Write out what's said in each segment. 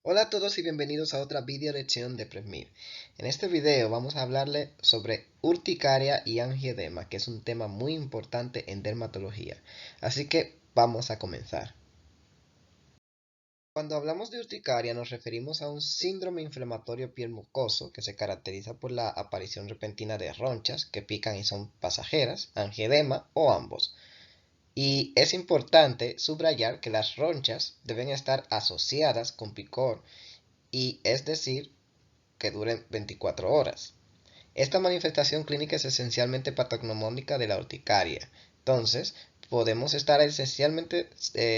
Hola a todos y bienvenidos a otra video lección de PrEPMIR. En este video vamos a hablarle sobre urticaria y angioedema, que es un tema muy importante en dermatología. Así que vamos a comenzar. Cuando hablamos de urticaria nos referimos a un síndrome inflamatorio piel mucoso que se caracteriza por la aparición repentina de ronchas que pican y son pasajeras, angioedema o ambos. Y es importante subrayar que las ronchas deben estar asociadas con picor y es decir, que duren 24 horas. Esta manifestación clínica es esencialmente patognomónica de la urticaria. Entonces, podemos estar esencialmente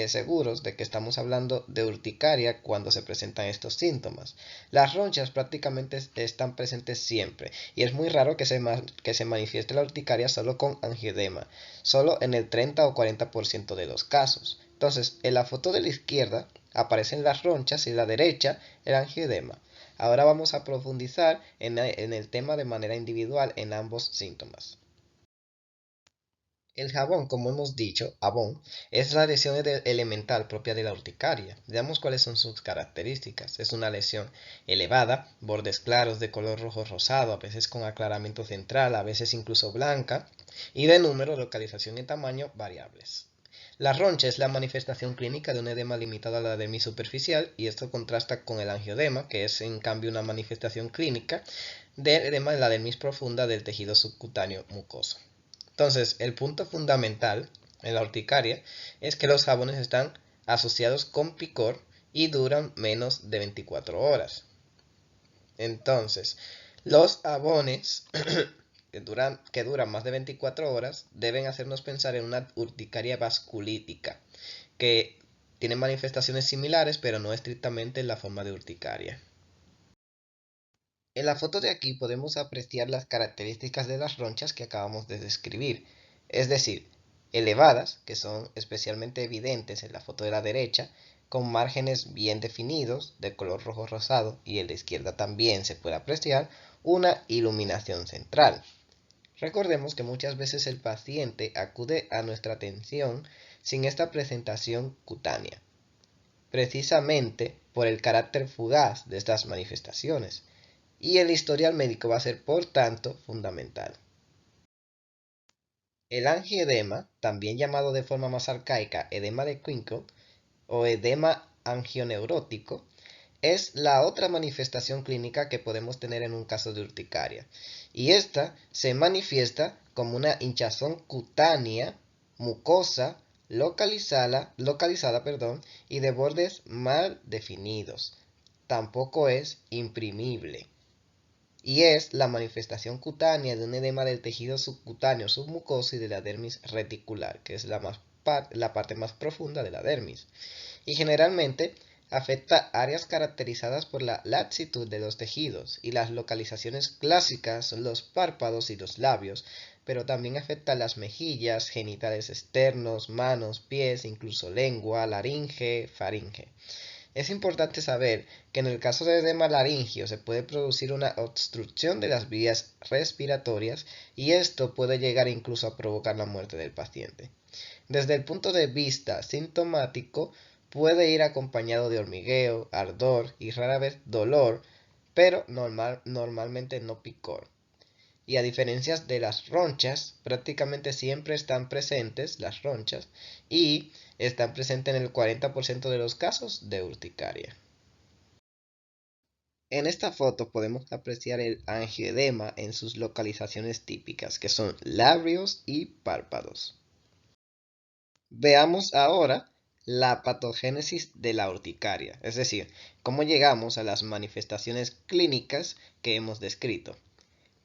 seguros de que estamos hablando de urticaria cuando se presentan estos síntomas. Las ronchas prácticamente están presentes siempre y es muy raro que se manifieste la urticaria solo con angioedema, solo en el 30 o 40% de los casos. Entonces, en la foto de la izquierda aparecen las ronchas y en la derecha el angioedema. Ahora vamos a profundizar en el tema de manera individual en ambos síntomas. El jabón, como hemos dicho, Avon, es la lesión elemental propia de la urticaria. Veamos cuáles son sus características. Es una lesión elevada, bordes claros de color rojo rosado, a veces con aclaramiento central, a veces incluso blanca, y de número, localización y tamaño variables. La roncha es la manifestación clínica de un edema limitado a la dermis superficial y esto contrasta con el angioedema, que es en cambio una manifestación clínica del edema de la dermis profunda del tejido subcutáneo mucoso. Entonces, el punto fundamental en la urticaria es que los jabones están asociados con picor y duran menos de 24 horas. Entonces, los jabones que duran más de 24 horas deben hacernos pensar en una urticaria vasculítica, que tiene manifestaciones similares, pero no estrictamente en la forma de urticaria. En la foto de aquí podemos apreciar las características de las ronchas que acabamos de describir, es decir, elevadas, que son especialmente evidentes en la foto de la derecha, con márgenes bien definidos de color rojo rosado y en la izquierda también se puede apreciar una iluminación central. Recordemos que muchas veces el paciente acude a nuestra atención sin esta presentación cutánea, precisamente por el carácter fugaz de estas manifestaciones, y el historial médico va a ser por tanto fundamental. El angioedema, también llamado de forma más arcaica edema de Quinkle o edema angioneurótico, es la otra manifestación clínica que podemos tener en un caso de urticaria, y esta se manifiesta como una hinchazón cutánea, mucosa, localizada, y de bordes mal definidos. Tampoco es imprimible y es la manifestación cutánea de un edema del tejido subcutáneo submucoso y de la dermis reticular, que es la parte más profunda de la dermis. Y generalmente afecta áreas caracterizadas por la laxitud de los tejidos y las localizaciones clásicas son los párpados y los labios, pero también afecta las mejillas, genitales externos, manos, pies, incluso lengua, laringe, faringe. Es importante saber que en el caso de edema laringio se puede producir una obstrucción de las vías respiratorias y esto puede llegar incluso a provocar la muerte del paciente. Desde el punto de vista sintomático, puede ir acompañado de hormigueo, ardor y rara vez dolor, pero normalmente no picor. Y a diferencia de las ronchas, prácticamente siempre están presentes las ronchas y están presentes en el 40% de los casos de urticaria. En esta foto podemos apreciar el angioedema en sus localizaciones típicas, que son labios y párpados. Veamos ahora la patogénesis de la urticaria, es decir, cómo llegamos a las manifestaciones clínicas que hemos descrito.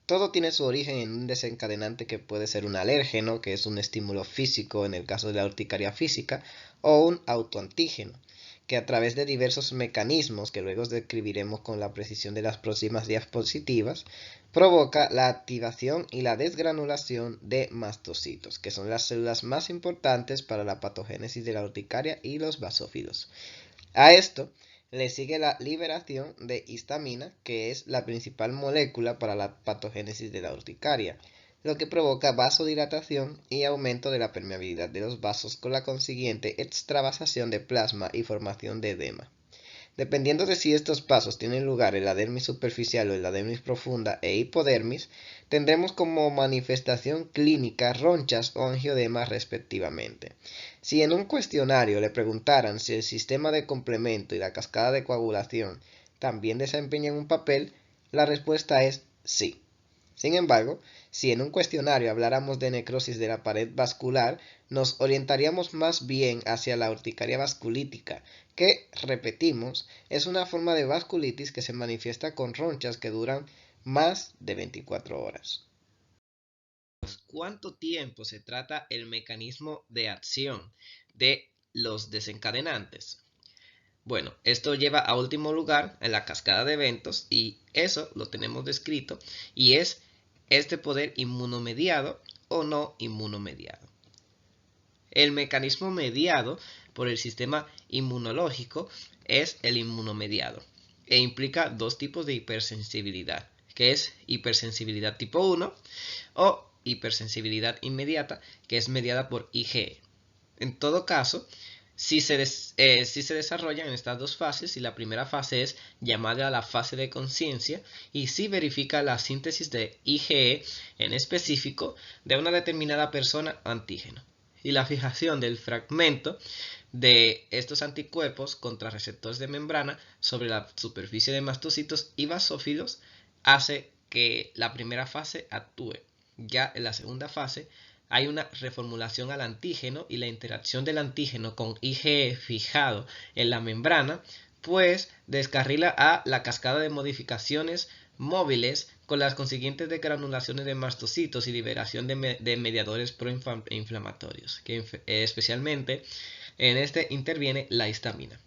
Todo tiene su origen en un desencadenante que puede ser un alérgeno, que es un estímulo físico en el caso de la urticaria física, o un autoantígeno, que a través de diversos mecanismos que luego describiremos con la precisión de las próximas diapositivas, provoca la activación y la desgranulación de mastocitos, que son las células más importantes para la patogénesis de la urticaria y los basófilos. A esto le sigue la liberación de histamina, que es la principal molécula para la patogénesis de la urticaria, lo que provoca vasodilatación y aumento de la permeabilidad de los vasos con la consiguiente extravasación de plasma y formación de edema. Dependiendo de si estos pasos tienen lugar en la dermis superficial o en la dermis profunda e hipodermis, tendremos como manifestación clínica ronchas o angioedemas respectivamente. Si en un cuestionario le preguntaran si el sistema de complemento y la cascada de coagulación también desempeñan un papel, la respuesta es sí. Sin embargo, si en un cuestionario habláramos de necrosis de la pared vascular, nos orientaríamos más bien hacia la urticaria vasculítica, que, repetimos, es una forma de vasculitis que se manifiesta con ronchas que duran más de 24 horas. ¿Cuánto tiempo se trata el mecanismo de acción de los desencadenantes? Bueno, esto lleva a último lugar en la cascada de eventos y eso lo tenemos descrito y es este poder inmunomediado o no inmunomediado. El mecanismo mediado por el sistema inmunológico es el inmunomediado e implica dos tipos de hipersensibilidad, que es hipersensibilidad tipo 1 o hipersensibilidad inmediata, que es mediada por IgE. En todo caso, si se desarrollan en estas dos fases, y la primera fase es llamada la fase de conciencia y si verifica la síntesis de IgE en específico de una determinada persona antígeno y la fijación del fragmento de estos anticuerpos contra receptores de membrana sobre la superficie de mastocitos y basófilos hace que la primera fase actúe. Ya en la segunda fase hay una reformulación al antígeno y la interacción del antígeno con IgE fijado en la membrana, pues descarrila a la cascada de modificaciones móviles con las consiguientes degranulaciones de mastocitos y liberación de mediadores proinflamatorios, que especialmente en este interviene la histamina.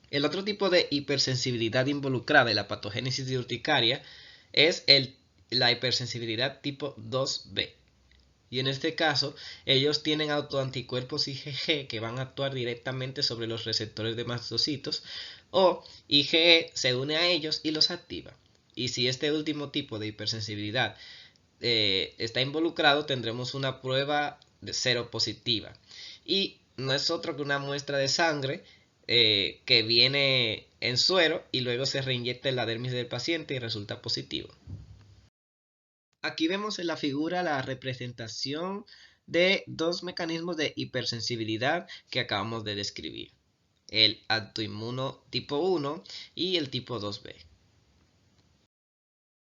El otro tipo de hipersensibilidad involucrada en la patogénesis de urticaria es la hipersensibilidad tipo 2B. Y en este caso, ellos tienen autoanticuerpos IgG que van a actuar directamente sobre los receptores de mastocitos o IgE se une a ellos y los activa. Y si este último tipo de hipersensibilidad está involucrado, tendremos una prueba de seropositiva. Y no es otro que una muestra de sangre que viene en suero y luego se reinyecta en la dermis del paciente y resulta positivo. Aquí vemos en la figura la representación de dos mecanismos de hipersensibilidad que acabamos de describir, el autoinmuno tipo 1 y el tipo 2B.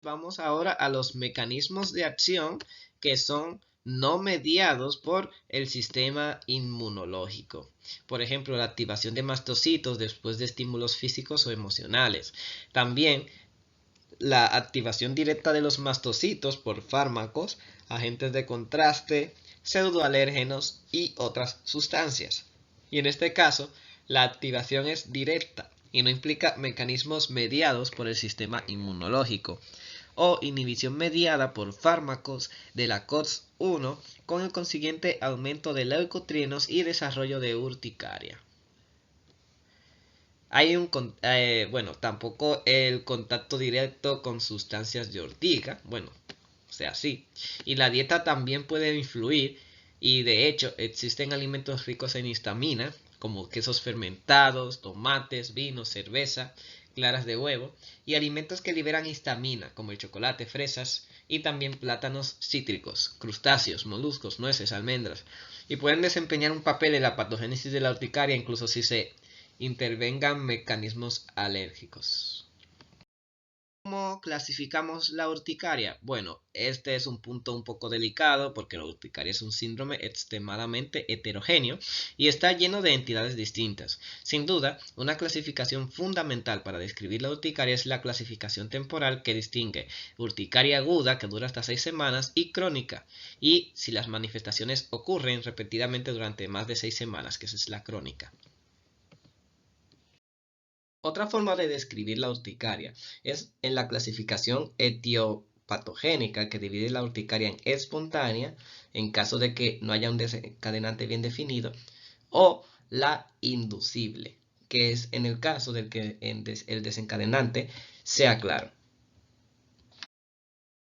Vamos ahora a los mecanismos de acción que son no mediados por el sistema inmunológico. Por ejemplo, la activación de mastocitos después de estímulos físicos o emocionales. También la activación directa de los mastocitos por fármacos, agentes de contraste, pseudoalérgenos y otras sustancias. Y en este caso, la activación es directa y no implica mecanismos mediados por el sistema inmunológico o inhibición mediada por fármacos de la COX-1 con el consiguiente aumento de leucotrienos y desarrollo de urticaria. Hay tampoco el contacto directo con sustancias de ortiga, sí. Y la dieta también puede influir y de hecho existen alimentos ricos en histamina, como quesos fermentados, tomates, vinos, cerveza, claras de huevo, y alimentos que liberan histamina, como el chocolate, fresas, y también plátanos cítricos, crustáceos, moluscos, nueces, almendras, y pueden desempeñar un papel en la patogénesis de la urticaria, incluso si se intervengan mecanismos alérgicos. ¿Cómo clasificamos la urticaria? Bueno, este es un punto un poco delicado porque la urticaria es un síndrome extremadamente heterogéneo y está lleno de entidades distintas. Sin duda, una clasificación fundamental para describir la urticaria es la clasificación temporal que distingue urticaria aguda, que dura hasta 6 semanas, y crónica, y si las manifestaciones ocurren repetidamente durante más de 6 semanas, que esa es la crónica. Otra forma de describir la urticaria es en la clasificación etiopatogénica que divide la urticaria en espontánea, en caso de que no haya un desencadenante bien definido, o la inducible, que es en el caso de que el desencadenante sea claro.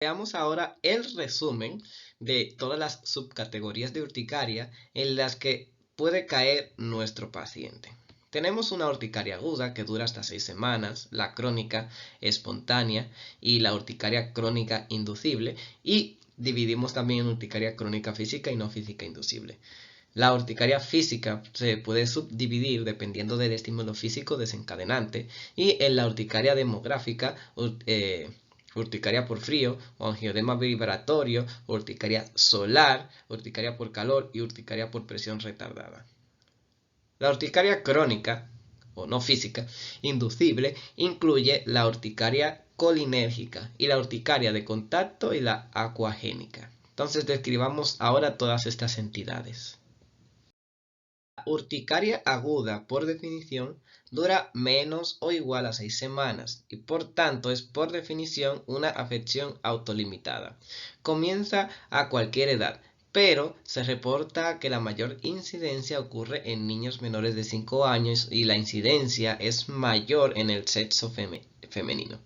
Veamos ahora el resumen de todas las subcategorías de urticaria en las que puede caer nuestro paciente. Tenemos una urticaria aguda que dura hasta 6 semanas, la crónica espontánea y la urticaria crónica inducible, y dividimos también en urticaria crónica física y no física inducible. La urticaria física se puede subdividir dependiendo del estímulo físico desencadenante, y en la urticaria demográfica, urticaria por frío o angioedema vibratorio, urticaria solar, urticaria por calor y urticaria por presión retardada. La urticaria crónica, o no física, inducible, incluye la urticaria colinérgica y la urticaria de contacto y la acuagénica. Entonces describamos ahora todas estas entidades. La urticaria aguda, por definición, dura menos o igual a 6 semanas y por tanto es por definición una afección autolimitada. Comienza a cualquier edad, pero se reporta que la mayor incidencia ocurre en niños menores de 5 años y la incidencia es mayor en el sexo femenino.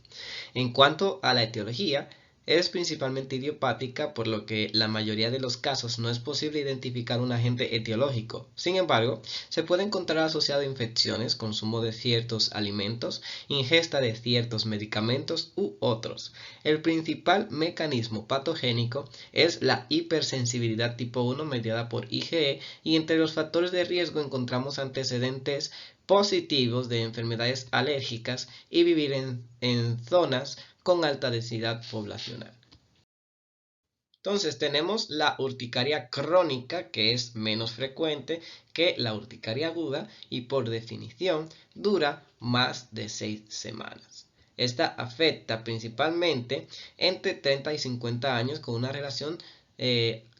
En cuanto a la etiología, es principalmente idiopática, por lo que en la mayoría de los casos no es posible identificar un agente etiológico. Sin embargo, se puede encontrar asociado a infecciones, consumo de ciertos alimentos, ingesta de ciertos medicamentos u otros. El principal mecanismo patogénico es la hipersensibilidad tipo 1 mediada por IgE, y entre los factores de riesgo encontramos antecedentes positivos de enfermedades alérgicas y vivir en zonas con alta densidad poblacional. Entonces tenemos la urticaria crónica, que es menos frecuente que la urticaria aguda y por definición dura más de 6 semanas. Esta afecta principalmente entre 30 y 50 años con una relación,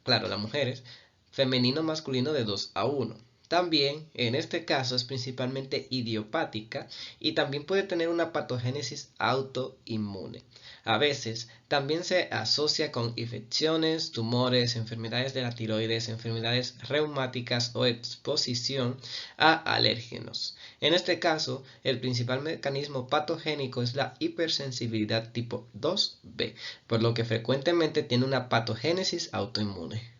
claro, las mujeres, femenino-masculino de 2 a 1. También, en este caso, es principalmente idiopática y también puede tener una patogénesis autoinmune. A veces también se asocia con infecciones, tumores, enfermedades de la tiroides, enfermedades reumáticas o exposición a alérgenos. En este caso, el principal mecanismo patogénico es la hipersensibilidad tipo 2B, por lo que frecuentemente tiene una patogénesis autoinmune.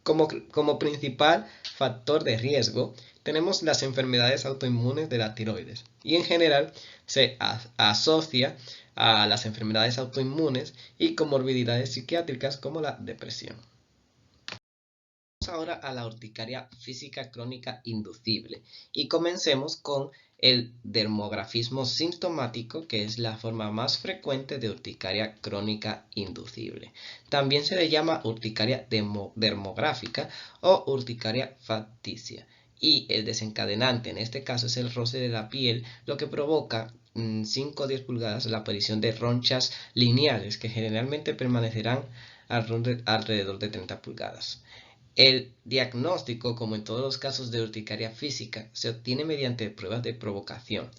Como principal factor de riesgo tenemos las enfermedades autoinmunes de la tiroides, y en general se asocia a las enfermedades autoinmunes y comorbilidades psiquiátricas como la depresión. Vamos ahora a la urticaria física crónica inducible y comencemos con el dermografismo sintomático, que es la forma más frecuente de urticaria crónica inducible. También se le llama urticaria dermográfica o urticaria facticia. Y el desencadenante en este caso es el roce de la piel, lo que provoca 5 o 10 pulgadas la aparición de ronchas lineales que generalmente permanecerán alrededor de 30 pulgadas. El diagnóstico, como en todos los casos de urticaria física, se obtiene mediante pruebas de provocación.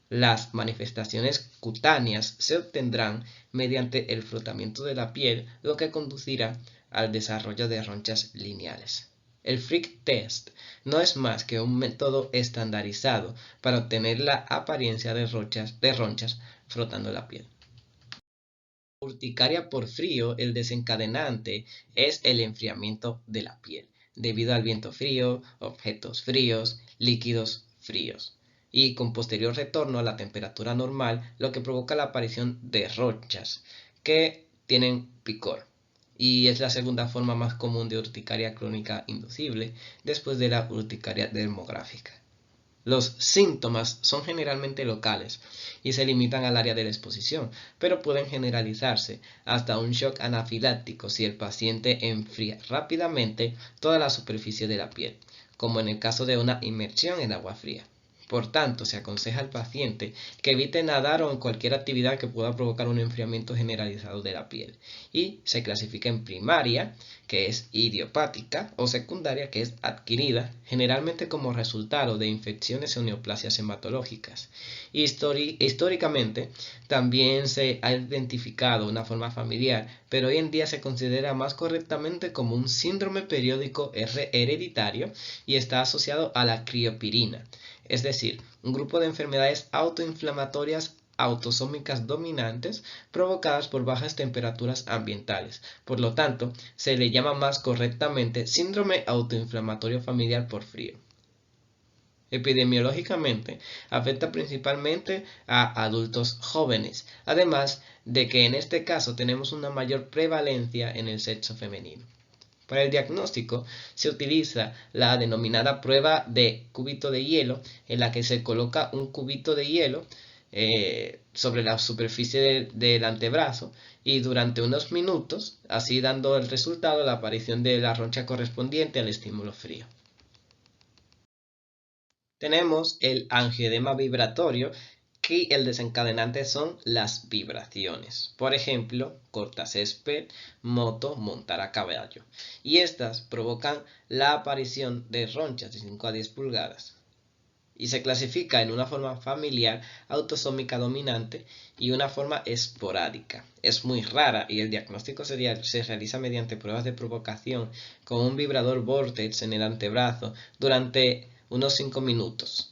Las manifestaciones cutáneas se obtendrán mediante el frotamiento de la piel, lo que conducirá al desarrollo de ronchas lineales. El Frick Test no es más que un método estandarizado para obtener la apariencia de ronchas frotando la piel. Urticaria por frío, el desencadenante es el enfriamiento de la piel, debido al viento frío, objetos fríos, líquidos fríos, y con posterior retorno a la temperatura normal, lo que provoca la aparición de ronchas que tienen picor. Y es la segunda forma más común de urticaria crónica inducible, después de la urticaria dermográfica. Los síntomas son generalmente locales y se limitan al área de la exposición, pero pueden generalizarse hasta un shock anafiláctico si el paciente enfría rápidamente toda la superficie de la piel, como en el caso de una inmersión en agua fría. Por tanto, se aconseja al paciente que evite nadar o en cualquier actividad que pueda provocar un enfriamiento generalizado de la piel, y se clasifica en primaria, que es idiopática, o secundaria, que es adquirida, generalmente como resultado de infecciones o neoplasias hematológicas. Históricamente, también se ha identificado una forma familiar, pero hoy en día se considera más correctamente como un síndrome periódico hereditario y está asociado a la criopirina, es decir, un grupo de enfermedades autoinflamatorias autosómicas dominantes provocadas por bajas temperaturas ambientales. Por lo tanto, se le llama más correctamente síndrome autoinflamatorio familiar por frío. Epidemiológicamente, afecta principalmente a adultos jóvenes, además de que en este caso tenemos una mayor prevalencia en el sexo femenino. Para el diagnóstico se utiliza la denominada prueba de cúbito de hielo, en la que se coloca un cubito de hielo sobre la superficie del antebrazo y durante unos minutos, así dando el resultado la aparición de la roncha correspondiente al estímulo frío. Tenemos el angioedema vibratorio, que el desencadenante son las vibraciones. Por ejemplo, cortacésped, moto, montar a caballo. Y estas provocan la aparición de ronchas de 5 a 10 pulgadas. Y se clasifica en una forma familiar, autosómica dominante y una forma esporádica. Es muy rara y el diagnóstico se realiza mediante pruebas de provocación con un vibrador Vortex en el antebrazo durante unos 5 minutos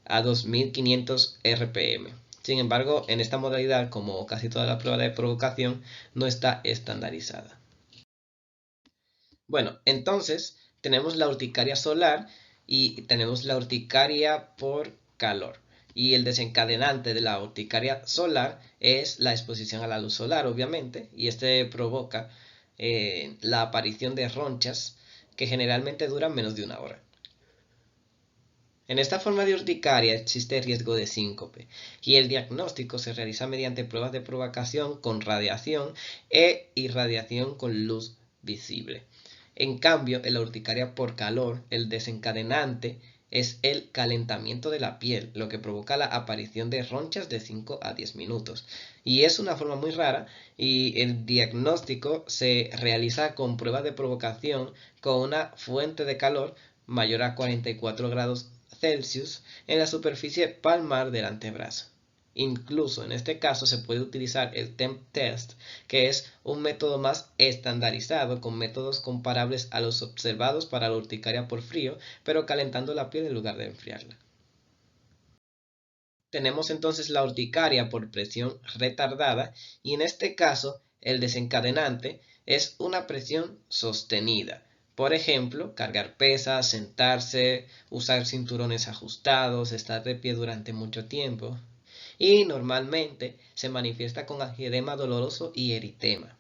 a 2500 RPM. Sin embargo, en esta modalidad, como casi toda la prueba de provocación, no está estandarizada. Bueno, entonces tenemos la urticaria solar y tenemos la urticaria por calor. Y el desencadenante de la urticaria solar es la exposición a la luz solar, obviamente, y este provoca la aparición de ronchas que generalmente duran menos de una hora. En esta forma de urticaria existe riesgo de síncope y el diagnóstico se realiza mediante pruebas de provocación con radiación e irradiación con luz visible. En cambio, en la urticaria por calor, el desencadenante es el calentamiento de la piel, lo que provoca la aparición de ronchas de 5 a 10 minutos. Y es una forma muy rara y el diagnóstico se realiza con pruebas de provocación con una fuente de calor mayor a 44 grados Celsius en la superficie palmar del antebrazo. Incluso en este caso se puede utilizar el temp test, que es un método más estandarizado con métodos comparables a los observados para la urticaria por frío, pero calentando la piel en lugar de enfriarla. Tenemos entonces la urticaria por presión retardada y en este caso el desencadenante es una presión sostenida. Por ejemplo, cargar pesas, sentarse, usar cinturones ajustados, estar de pie durante mucho tiempo. Y normalmente se manifiesta con angioedema doloroso y eritema.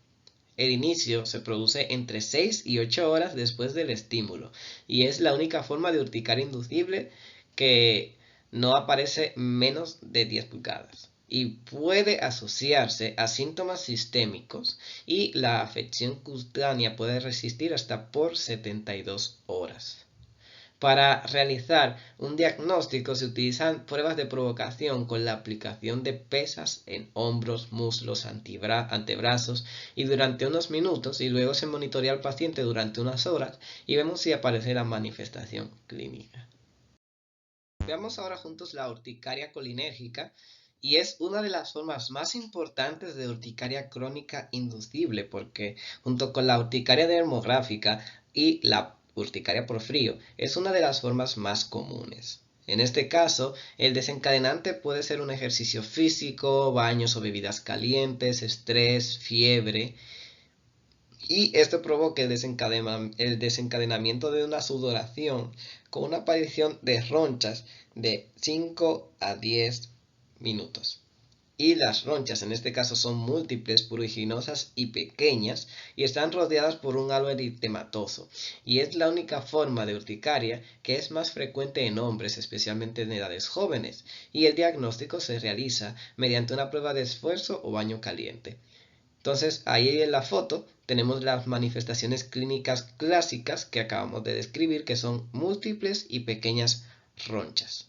El inicio se produce entre 6 y 8 horas después del estímulo y es la única forma de urticaria inducible que no aparece menos de 10 pulgadas y puede asociarse a síntomas sistémicos y la afección cutánea puede resistir hasta por 72 horas. Para realizar un diagnóstico se utilizan pruebas de provocación con la aplicación de pesas en hombros, muslos, antebrazos y durante unos minutos y luego se monitorea al paciente durante unas horas y vemos si aparece la manifestación clínica. Veamos ahora juntos la urticaria colinérgica y es una de las formas más importantes de urticaria crónica inducible porque junto con la urticaria dermográfica y la urticaria por frío es una de las formas más comunes. En este caso, el desencadenante puede ser un ejercicio físico, baños o bebidas calientes, estrés, fiebre, y esto provoca el desencadenamiento de una sudoración con una aparición de ronchas de 5 a 10 minutos. Y las ronchas en este caso son múltiples, pruriginosas y pequeñas y están rodeadas por un halo eritematoso. Y es la única forma de urticaria que es más frecuente en hombres, especialmente en edades jóvenes. Y el diagnóstico se realiza mediante una prueba de esfuerzo o baño caliente. Entonces, ahí en la foto tenemos las manifestaciones clínicas clásicas que acabamos de describir, que son múltiples y pequeñas ronchas.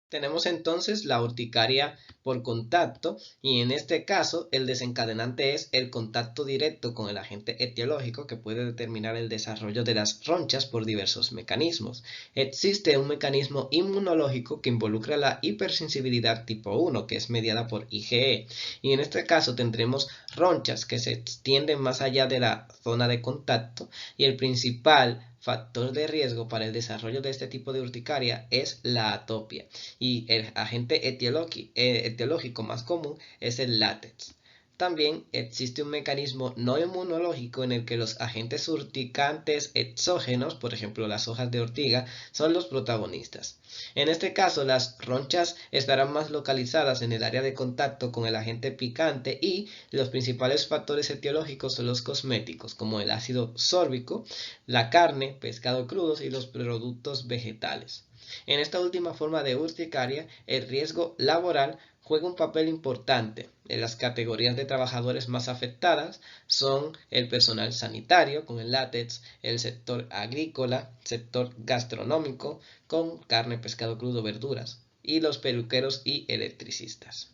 Tenemos entonces la urticaria por contacto y en este caso el desencadenante es el contacto directo con el agente etiológico que puede determinar el desarrollo de las ronchas por diversos mecanismos. Existe un mecanismo inmunológico que involucra la hipersensibilidad tipo 1 que es mediada por IgE y en este caso tendremos ronchas que se extienden más allá de la zona de contacto y el principal factor de riesgo para el desarrollo de este tipo de urticaria es la atopia y el agente etiológico más común es el látex. También existe un mecanismo no inmunológico en el que los agentes urticantes exógenos, por ejemplo las hojas de ortiga, son los protagonistas. En este caso, las ronchas estarán más localizadas en el área de contacto con el agente picante y los principales factores etiológicos son los cosméticos, como el ácido sórbico, la carne, pescado crudos y los productos vegetales. En esta última forma de urticaria, el riesgo laboral juega un papel importante. En las categorías de trabajadores más afectadas son el personal sanitario con el látex, el sector agrícola, sector gastronómico con carne, pescado crudo, verduras y los peluqueros y electricistas.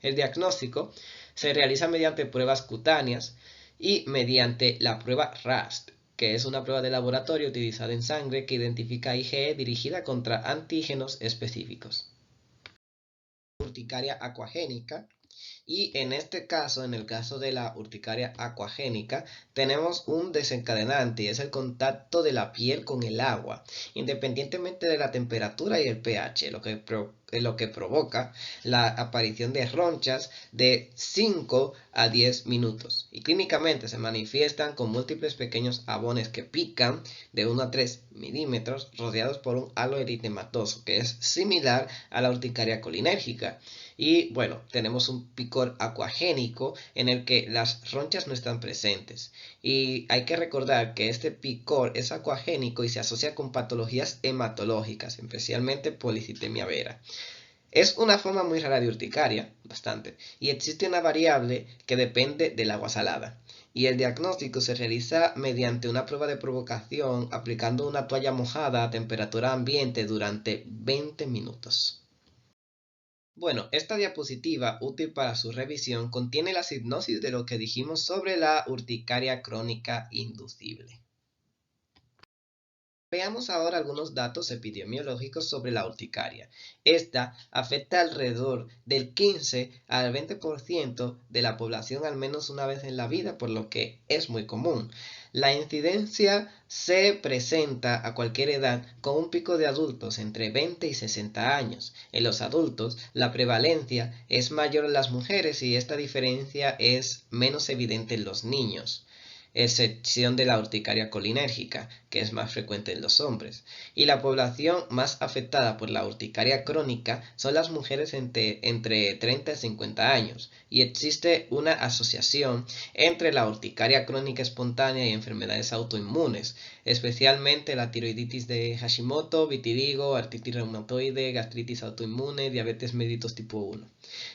El diagnóstico se realiza mediante pruebas cutáneas y mediante la prueba RAST, que es una prueba de laboratorio utilizada en sangre que identifica IgE dirigida contra antígenos específicos. Urticaria acuagénica. Y en este caso, en el caso de la urticaria acuagénica, tenemos un desencadenante y es el contacto de la piel con el agua, independientemente de la temperatura y el pH, lo que provoca la aparición de ronchas de 5 a 10 minutos. Y clínicamente se manifiestan con múltiples pequeños abones que pican de 1 a 3 milímetros rodeados por un halo eritematoso, que es similar a la urticaria colinérgica. Y bueno, tenemos un picor acuagénico en el que las ronchas no están presentes. Y hay que recordar que este picor es acuagénico y se asocia con patologías hematológicas, especialmente policitemia vera. Es una forma muy rara de urticaria, bastante, y existe una variable que depende del agua salada. Y el diagnóstico se realiza mediante una prueba de provocación aplicando una toalla mojada a temperatura ambiente durante 20 minutos. Bueno, esta diapositiva, útil para su revisión, contiene la hipnosis de lo que dijimos sobre la urticaria crónica inducible. Veamos ahora algunos datos epidemiológicos sobre la urticaria. Esta afecta alrededor del 15 al 20% de la población al menos una vez en la vida, por lo que es muy común. La incidencia se presenta a cualquier edad con un pico de adultos entre 20 y 60 años. En los adultos, la prevalencia es mayor en las mujeres y esta diferencia es menos evidente en los niños, excepción de la urticaria colinérgica, que es más frecuente en los hombres. Y la población más afectada por la urticaria crónica son las mujeres entre 30 y 50 años, y existe una asociación entre la urticaria crónica espontánea y enfermedades autoinmunes, especialmente la tiroiditis de Hashimoto, vitiligo, artritis reumatoide, gastritis autoinmune, diabetes mellitus tipo 1.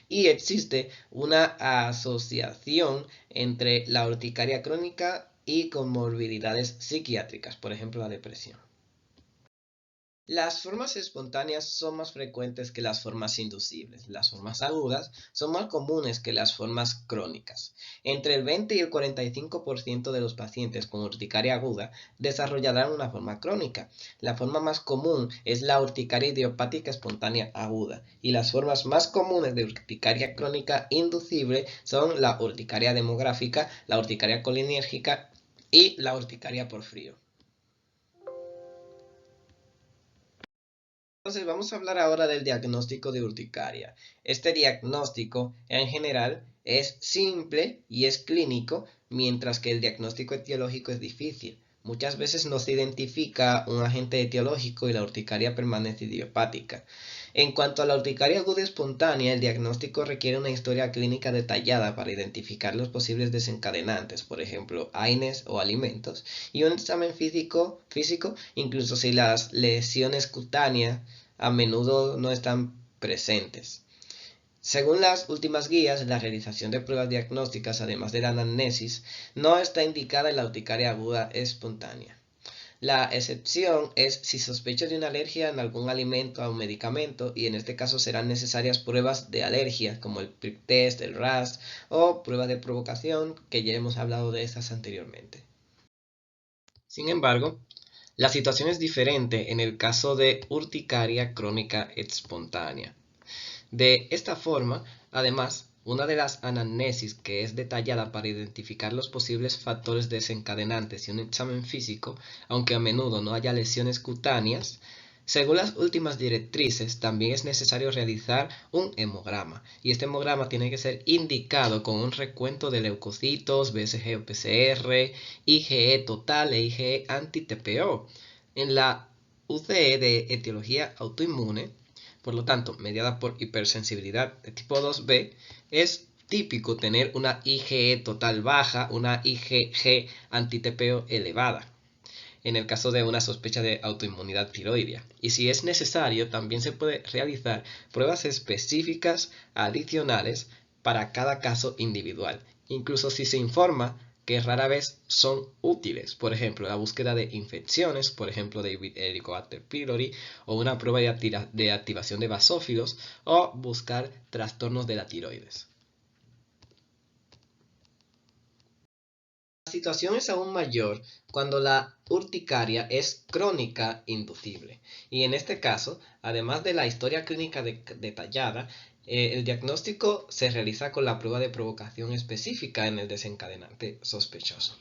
Y existe una asociación entre la urticaria crónica y comorbilidades psiquiátricas, por ejemplo la depresión. Las formas espontáneas son más frecuentes que las formas inducibles. Las formas agudas son más comunes que las formas crónicas. Entre el 20 y el 45% de los pacientes con urticaria aguda desarrollarán una forma crónica. La forma más común es la urticaria idiopática espontánea aguda y las formas más comunes de urticaria crónica inducible son la urticaria demográfica, la urticaria colinérgica y la urticaria por frío. Entonces vamos a hablar ahora del diagnóstico de urticaria. Este diagnóstico en general es simple y es clínico, mientras que el diagnóstico etiológico es difícil. Muchas veces no se identifica un agente etiológico y la urticaria permanece idiopática. En cuanto a la urticaria aguda espontánea, el diagnóstico requiere una historia clínica detallada para identificar los posibles desencadenantes, por ejemplo, AINES o alimentos, y un examen físico, incluso si las lesiones cutáneas a menudo no están presentes. Según las últimas guías, la realización de pruebas diagnósticas, además de la anamnesis, no está indicada en la urticaria aguda espontánea. La excepción es si sospecha de una alergia en algún alimento o medicamento, y en este caso serán necesarias pruebas de alergia como el prick test, el RAS o prueba de provocación, que ya hemos hablado de esas anteriormente. Sin embargo, la situación es diferente en el caso de urticaria crónica espontánea. De esta forma, además, una de las anamnesis que es detallada para identificar los posibles factores desencadenantes y un examen físico, aunque a menudo no haya lesiones cutáneas, Según las últimas directrices, también es necesario realizar un hemograma, y este hemograma tiene que ser indicado con un recuento de leucocitos, BSG o PCR, IgE total e IgE anti-TPO. En la UCE de etiología autoinmune, por lo tanto, mediada por hipersensibilidad de tipo 2B, es típico tener una IgE total baja, una IgG anti-TPO elevada en el caso de una sospecha de autoinmunidad tiroidea. Y si es necesario, también se puede realizar pruebas específicas adicionales para cada caso individual, incluso si se informa que rara vez son útiles. Por ejemplo, la búsqueda de infecciones, por ejemplo, de Helicobacter pylori, o una prueba de activación de basófilos, o buscar trastornos de la tiroides. La situación es aún mayor cuando la urticaria es crónica inducible, y en este caso, además de la historia clínica detallada, el diagnóstico se realiza con la prueba de provocación específica en el desencadenante sospechoso.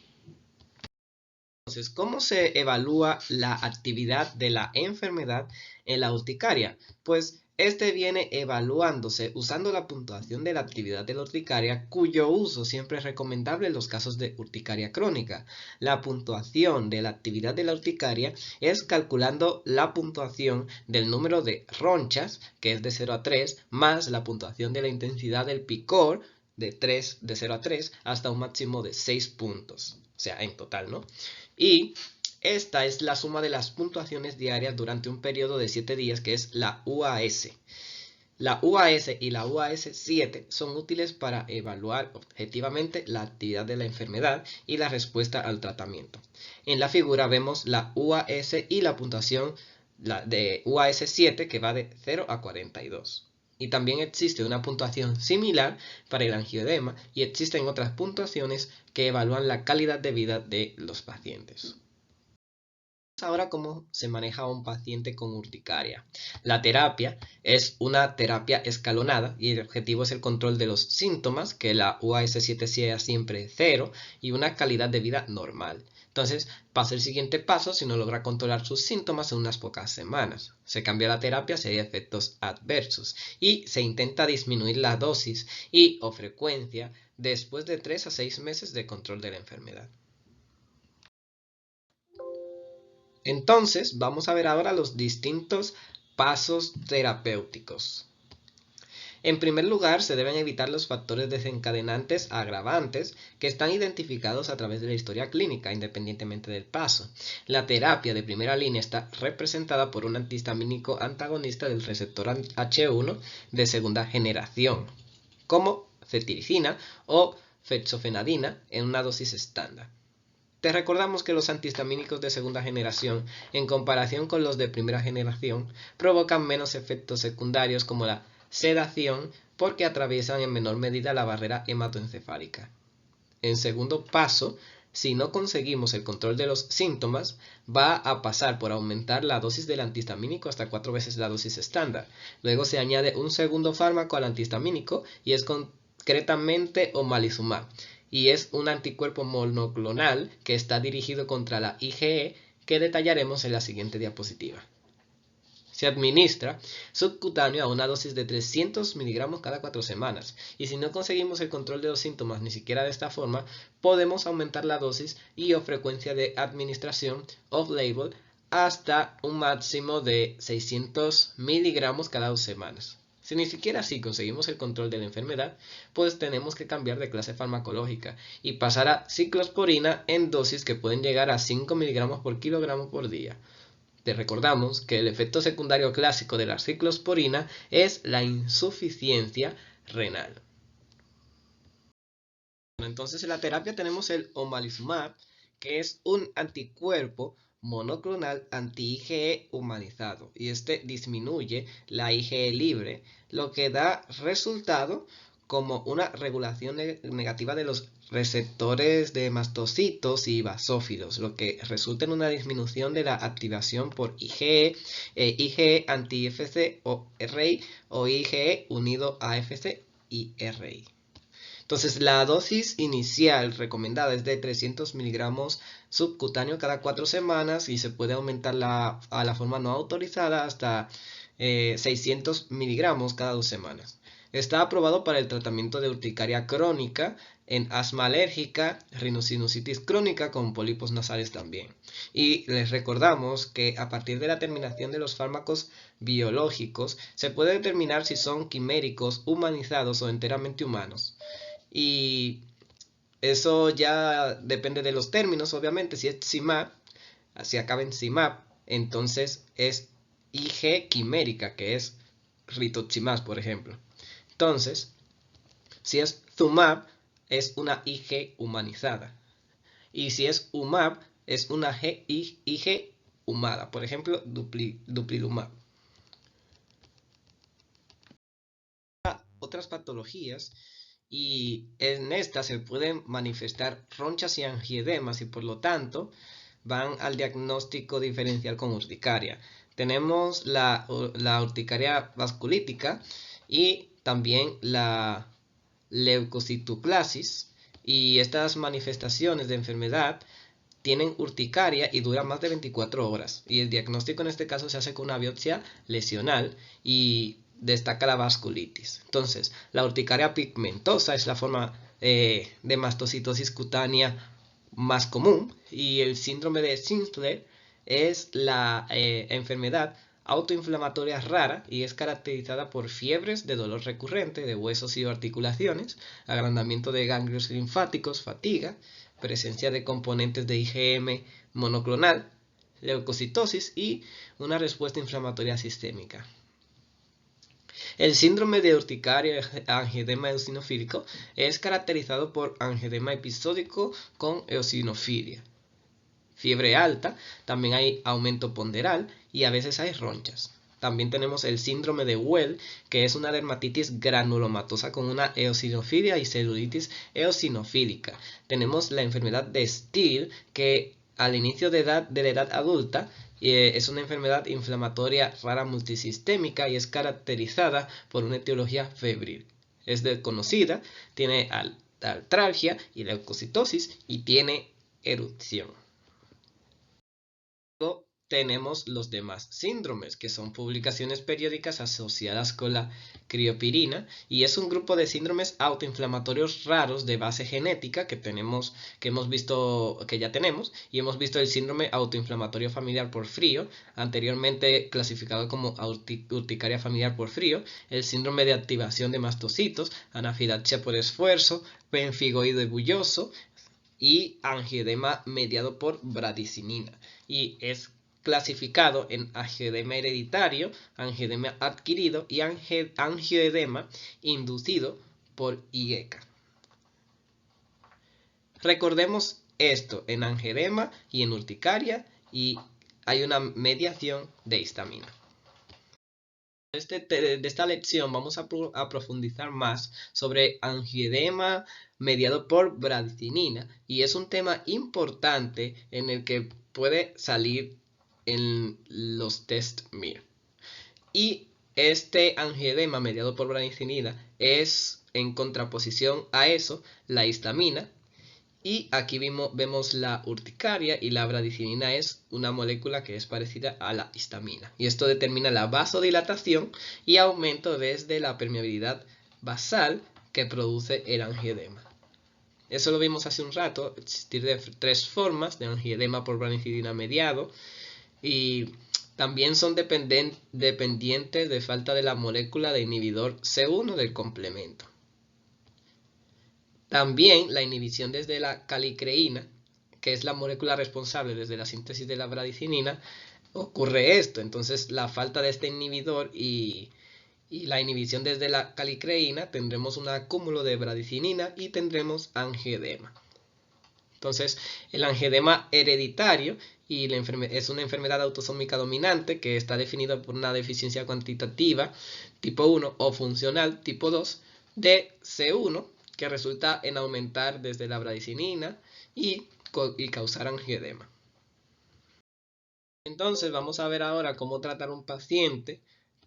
Entonces, ¿cómo se evalúa la actividad de la enfermedad en la urticaria? Pues este viene evaluándose usando la puntuación de la actividad de la urticaria, cuyo uso siempre es recomendable en los casos de urticaria crónica. La puntuación de la actividad de la urticaria es calculando la puntuación del número de ronchas, que es de 0 a 3, más la puntuación de la intensidad del picor, de 0 a 3, hasta un máximo de 6 puntos. O sea, en total, ¿no? Y esta es la suma de las puntuaciones diarias durante un periodo de 7 días, que es la UAS. La UAS y la UAS 7 son útiles para evaluar objetivamente la actividad de la enfermedad y la respuesta al tratamiento. En la figura vemos la UAS y la puntuación de UAS 7, que va de 0 a 42. Y también existe una puntuación similar para el angioedema, y existen otras puntuaciones que evalúan la calidad de vida de los pacientes. Ahora, cómo se maneja a un paciente con urticaria. La terapia es una terapia escalonada y el objetivo es el control de los síntomas, que la UAS7 sea siempre 0 y una calidad de vida normal. Entonces, pasa el siguiente paso si no logra controlar sus síntomas en unas pocas semanas. Se cambia la terapia si hay efectos adversos y se intenta disminuir la dosis y o frecuencia después de 3 a 6 meses de control de la enfermedad. Entonces, vamos a ver ahora los distintos pasos terapéuticos. En primer lugar, se deben evitar los factores desencadenantes agravantes que están identificados a través de la historia clínica, independientemente del paso. La terapia de primera línea está representada por un antihistamínico antagonista del receptor H1 de segunda generación, como cetiricina o fexofenadina en una dosis estándar. Te recordamos que los antihistamínicos de segunda generación, en comparación con los de primera generación, provocan menos efectos secundarios como la sedación porque atraviesan en menor medida la barrera hematoencefálica. En segundo paso, si no conseguimos el control de los síntomas, va a pasar por aumentar la dosis del antihistamínico hasta 4 veces la dosis estándar. Luego se añade un segundo fármaco al antihistamínico y es concretamente omalizumab, y es un anticuerpo monoclonal que está dirigido contra la IgE, que detallaremos en la siguiente diapositiva. Se administra subcutáneo a una dosis de 300 miligramos cada 4 semanas, y si no conseguimos el control de los síntomas ni siquiera de esta forma, podemos aumentar la dosis y o frecuencia de administración off-label hasta un máximo de 600 miligramos cada 2 semanas. Si ni siquiera así conseguimos el control de la enfermedad, pues tenemos que cambiar de clase farmacológica y pasar a ciclosporina en dosis que pueden llegar a 5 miligramos por kilogramo por día. Te recordamos que el efecto secundario clásico de la ciclosporina es la insuficiencia renal. Entonces, en la terapia tenemos el omalizumab, que es un anticuerpo monoclonal anti-IgE humanizado, y este disminuye la IgE libre, lo que da resultado como una regulación negativa de los receptores de mastocitos y basófilos, lo que resulta en una disminución de la activación por IgE, IgE anti-FC o RI, o IgE unido a FC y RI. Entonces, la dosis inicial recomendada es de 300 miligramos subcutáneo cada 4 semanas y se puede aumentar a la forma no autorizada hasta 600 miligramos cada 2 semanas. Está aprobado para el tratamiento de urticaria crónica, en asma alérgica, rinosinusitis crónica con pólipos nasales también. Y les recordamos que a partir de la terminación de los fármacos biológicos se puede determinar si son quiméricos, humanizados o enteramente humanos. Y eso ya depende de los términos, obviamente. Si es CIMAP, si acaba en CIMAP, entonces es IG quimérica, que es rituximab, por ejemplo. Entonces, si es ZUMAP, es una IG humanizada. Y si es UMAP, es una IG humada. Por ejemplo, dupilumab. Otras patologías, y en estas se pueden manifestar ronchas y angioedemas y por lo tanto van al diagnóstico diferencial con urticaria. Tenemos la urticaria vasculítica y también la leucocitoclasis, y estas manifestaciones de enfermedad tienen urticaria y duran más de 24 horas. Y el diagnóstico en este caso se hace con una biopsia lesional y destaca la vasculitis. Entonces, la urticaria pigmentosa es la forma de mastocitosis cutánea más común, y el síndrome de Schindler es la enfermedad autoinflamatoria rara y es caracterizada por fiebres de dolor recurrente de huesos y articulaciones, agrandamiento de ganglios linfáticos, fatiga, presencia de componentes de IgM monoclonal, leucocitosis y una respuesta inflamatoria sistémica. El síndrome de urticaria angioedema eosinofílico es caracterizado por angioedema episódico con eosinofilia, fiebre alta, también hay aumento ponderal y a veces hay ronchas. También tenemos el síndrome de Well, que es una dermatitis granulomatosa con una eosinofilia y celulitis eosinofílica. Tenemos la enfermedad de Still, que al inicio de la edad adulta es una enfermedad inflamatoria rara multisistémica y es caracterizada por una etiología febril. Es desconocida, tiene artralgia y leucocitosis y tiene erupción. Tenemos los demás síndromes, que son publicaciones periódicas asociadas con la criopirina, y es un grupo de síndromes autoinflamatorios raros de base genética que ya tenemos, y hemos visto el síndrome autoinflamatorio familiar por frío, anteriormente clasificado como urticaria familiar por frío, el síndrome de activación de mastocitos, anafilaxia por esfuerzo, pemfigoide bulloso y angioedema mediado por bradicinina, y es clasificado en angioedema hereditario, angioedema adquirido y angioedema inducido por IgECA. Recordemos esto en angioedema y en urticaria, y hay una mediación de histamina. De esta lección vamos a profundizar más sobre angioedema mediado por bradicinina, y es un tema importante en el que puede salir en los test MIR. Y este angioedema mediado por bradicinina es en contraposición a eso la histamina, y aquí vemos la urticaria, y la bradicinina es una molécula que es parecida a la histamina. Y esto determina la vasodilatación y aumento desde la permeabilidad basal que produce el angioedema. Eso lo vimos hace un rato, existir de 3 formas de angioedema por bradicinina mediado, y también son dependientes de falta de la molécula de inhibidor C1 del complemento. También la inhibición desde la calicreína, que es la molécula responsable desde la síntesis de la bradicinina, ocurre esto. Entonces, la falta de este inhibidor y la inhibición desde la calicreína, tendremos un acúmulo de bradicinina y tendremos angioedema. Entonces, el angioedema hereditario es una enfermedad autosómica dominante que está definida por una deficiencia cuantitativa tipo 1 o funcional tipo 2 de C1, que resulta en aumentar desde la bradicinina y causar angioedema. Entonces vamos a ver ahora cómo tratar un paciente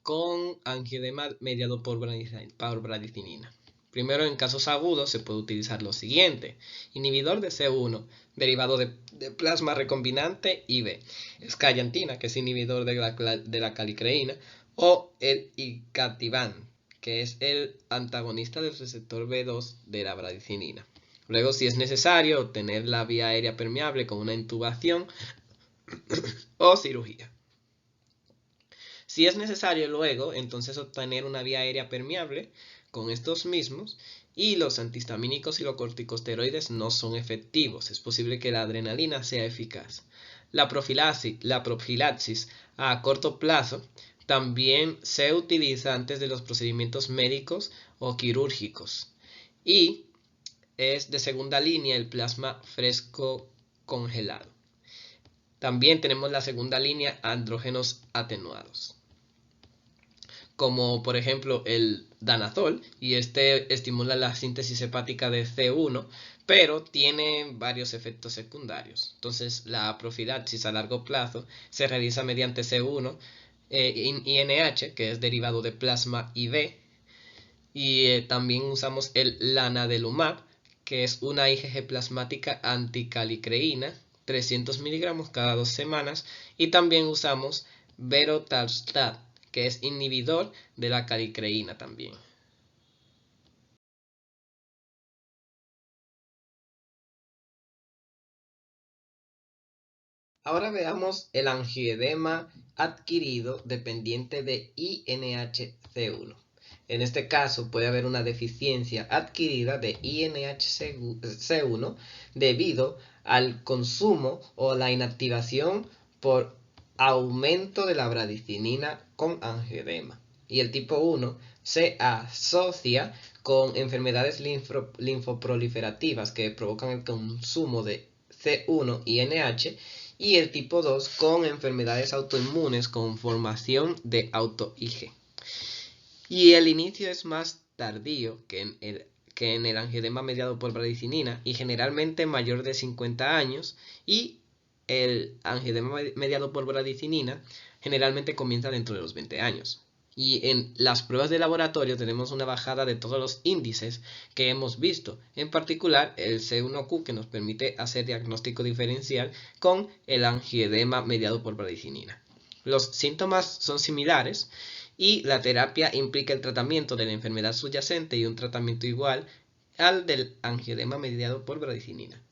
con angioedema mediado por bradicinina. Primero, en casos agudos se puede utilizar lo siguiente: inhibidor de C1, derivado de plasma recombinante IB, escayantina, que es inhibidor de la calicreína, o el icatibant, que es el antagonista del receptor B2 de la bradicinina. Luego, si es necesario, obtener la vía aérea permeable con una intubación o cirugía. Si es necesario luego, entonces obtener una vía aérea permeable con estos mismos, y los antihistamínicos y los corticosteroides no son efectivos. Es posible que la adrenalina sea eficaz. La profilaxis a corto plazo también se utiliza antes de los procedimientos médicos o quirúrgicos. Y es de segunda línea el plasma fresco congelado. También tenemos la segunda línea, andrógenos atenuados, como por ejemplo el danazol, y este estimula la síntesis hepática de C1, pero tiene varios efectos secundarios. Entonces, la profilaxis a largo plazo se realiza mediante C1, INH, que es derivado de plasma IB, y también usamos el lanadelumab, que es una IgG plasmática anticalicreína, 300 miligramos cada 2 semanas, y también usamos berotalstat, que es inhibidor de la calicreína también. Ahora veamos el angioedema adquirido dependiente de INHC1. En este caso puede haber una deficiencia adquirida de INHC1 debido al consumo o la inactivación por aumento de la bradicinina con angioedema. Y el tipo 1 se asocia con enfermedades linfoproliferativas que provocan el consumo de C1 y NH, y el tipo 2 con enfermedades autoinmunes con formación de auto-IgE. Y el inicio es más tardío que en el angioedema mediado por bradicinina, y generalmente mayor de 50 años, y el angioedema mediado por bradicinina generalmente comienza dentro de los 20 años. Y en las pruebas de laboratorio tenemos una bajada de todos los índices que hemos visto, en particular el C1Q, que nos permite hacer diagnóstico diferencial con el angioedema mediado por bradicinina. Los síntomas son similares y la terapia implica el tratamiento de la enfermedad subyacente y un tratamiento igual al del angioedema mediado por bradicinina.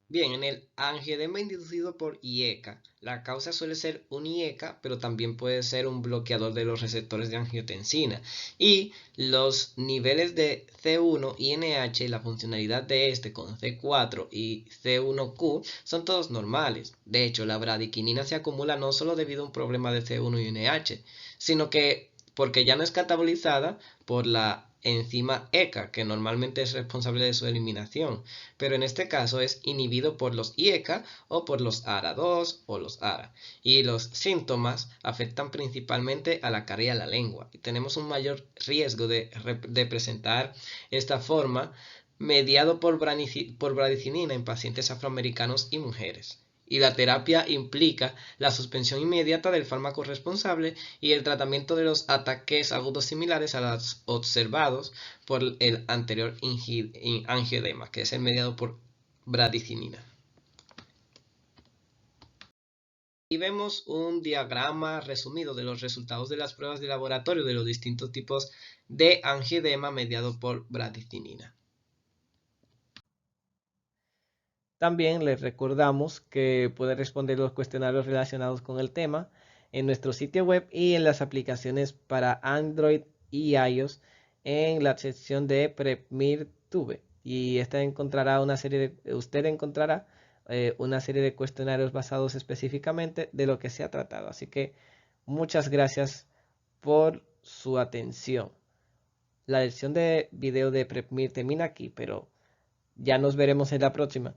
Bien, en el angioedema inducido por IECA, la causa suele ser un IECA, pero también puede ser un bloqueador de los receptores de angiotensina. Y los niveles de C1 y NH y la funcionalidad de este con C4 y C1Q son todos normales. De hecho, la bradiquinina se acumula no solo debido a un problema de C1 y NH, sino que porque ya no es catabolizada por la enzima ECA, que normalmente es responsable de su eliminación, pero en este caso es inhibido por los IECA o por los ARA2 o los ARA, y los síntomas afectan principalmente a la cara y a la lengua, y tenemos un mayor riesgo de presentar esta forma mediado por bradicinina en pacientes afroamericanos y mujeres. Y la terapia implica la suspensión inmediata del fármaco responsable y el tratamiento de los ataques agudos similares a los observados por el anterior angioedema, que es el mediado por bradicinina. Y vemos un diagrama resumido de los resultados de las pruebas de laboratorio de los distintos tipos de angioedema mediado por bradicinina. También les recordamos que puede responder los cuestionarios relacionados con el tema en nuestro sitio web y en las aplicaciones para Android y iOS en la sección de PrepMirTube. Y usted encontrará una serie de cuestionarios basados específicamente de lo que se ha tratado. Así que muchas gracias por su atención. La lección de video de PrepMir termina aquí, pero ya nos veremos en la próxima.